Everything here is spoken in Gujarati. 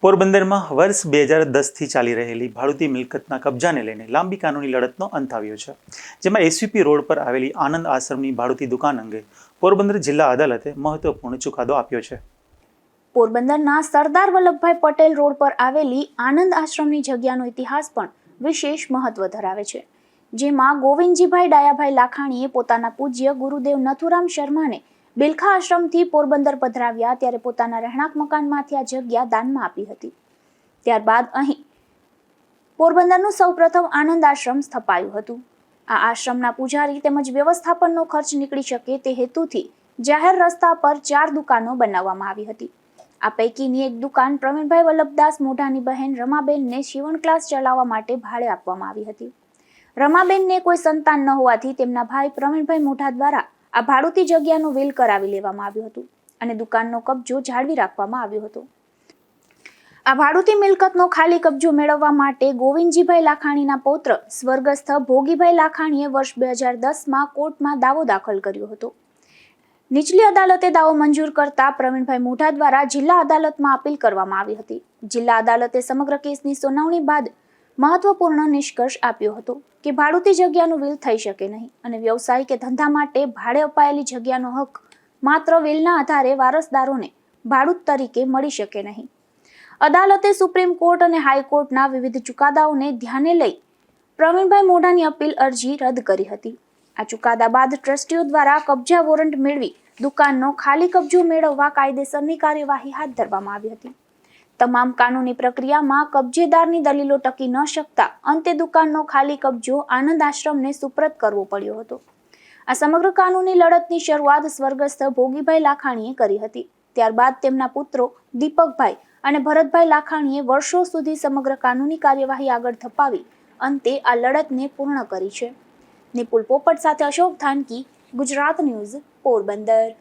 પોરબંદરમાં વર્ષ 2010થી ચાલી રહેલી ભાડુતી મિલકતના કબજાને લઈને લાંબી કાનૂની લડતનો અંત આવ્યો છે, જેમાં એસવીપી રોડ પર આવેલી આનંદ આશ્રમની ભાડુતી દુકાન અંગે પોરબંદર જિલ્લા અદાલતે મહત્વપૂર્ણ ચુકાદો આપ્યો છે. પોરબંદરના સરદાર વલ્લભભાઈ પટેલ રોડ પર આવેલી આનંદ આશ્રમની જગ્યાનો ઇતિહાસ પણ વિશેષ મહત્વ ધરાવે છે, જેમાં ગોવિંદજીભાઈ ડાયાભાઈ લાખાણીએ પોતાના પૂજ્ય ગુરુદેવ નથુરામ શર્માને બિલખા આશ્રમથી પોરબંદર પધરાવ્યા ત્યારે પોતાના રહેણાંક મકાનમાંથી આ જગ્યા દાનમાં આપી હતી. ત્યારબાદ અહીં પોરબંદરનું સૌપ્રથમ આનંદ આશ્રમ સ્થપાયું હતું. આ આશ્રમના પૂજારી તેમજ વ્યવસ્થાપનનો ખર્ચ નીકળી શકે તે હેતુથી જાહેર રસ્તા પર 4 દુકાનો બનાવવામાં આવી હતી. આ પૈકીની એક દુકાન પ્રવીણભાઈ વલ્લભદાસ મોઢાની બહેન રમાબેનને સીવણ ક્લાસ ચલાવવા માટે ભાડે આપવામાં આવી હતી. રમાબેનને કોઈ સંતાન ન હોવાથી તેમના ભાઈ પ્રવીણભાઈ મોઢા દ્વારા આ ભાડુતી જગ્યાનું વીલ કરાવી લેવામાં આવ્યું હતું અને દુકાનનો કબજો જાળવી રાખવામાં આવ્યો હતો. આ ભાડુતી મિલકતનો ખાલી કબજો મેળવવા માટે ગોવિંદજીભાઈ લાખાણીના પૌત્ર સ્વર્ગસ્થ ભોગીભાઈ લાખાણીએ વર્ષ 2010માં કોર્ટમાં દાવો દાખલ કર્યો હતો. નીચલી અદાલતે દાવો મંજૂર કરતા પ્રવીણભાઈ મોઢા દ્વારા જિલ્લા અદાલતમાં અપીલ કરવામાં આવી હતી. જિલ્લા અદાલતે સમગ્ર કેસની સુનાવણી બાદ મહત્વપૂર્ણ નિષ્કર્ષ આપ્યો હતો કે ભાડુતી જગ્યાનું વીલ થઈ શકે નહીં અને વ્યવસાય કે ધંધા માટે ભાડે અપાયેલી જગ્યાનો હક માત્ર વીલના આધારે વારસદારોને ભાડૂત તરીકે મળી શકે નહીં. અદાલતે સુપ્રીમ કોર્ટ અને હાઈકોર્ટના વિવિધ ચુકાદાઓને ધ્યાને લઈ પ્રવીણભાઈ મોઢાની અપીલ અરજી રદ કરી હતી. આ ચુકાદા બાદ ટ્રસ્ટીઓ દ્વારા કબજા વોરંટ મેળવી દુકાનનો ખાલી કબજો મેળવવા કાયદેસરની કાર્યવાહી હાથ ધરવામાં આવી હતી. તમામ કાનૂની પ્રક્રિયામાં કબજેદારની દલીલો ટકી ન શકતા અંતે દુકાનનો ખાલી કબજો આનંદ આશ્રમને સુપ્રત કરવો પડ્યો હતો. આ સમગ્ર કાનૂની લડતની શરૂઆત સ્વર્ગસ્થ ભોગીભાઈ લાખાણીએ કરી હતી. ત્યારબાદ તેમના પુત્રો દીપકભાઈ અને ભરતભાઈ લાખાણીએ વર્ષો સુધી સમગ્ર કાનૂની કાર્યવાહી આગળ ધપાવી અંતે આ લડતને પૂર્ણ કરી છે. નિપુલ પોપટ સાથે અશોક થાનકી, ગુજરાત ન્યૂઝ, પોરબંદર.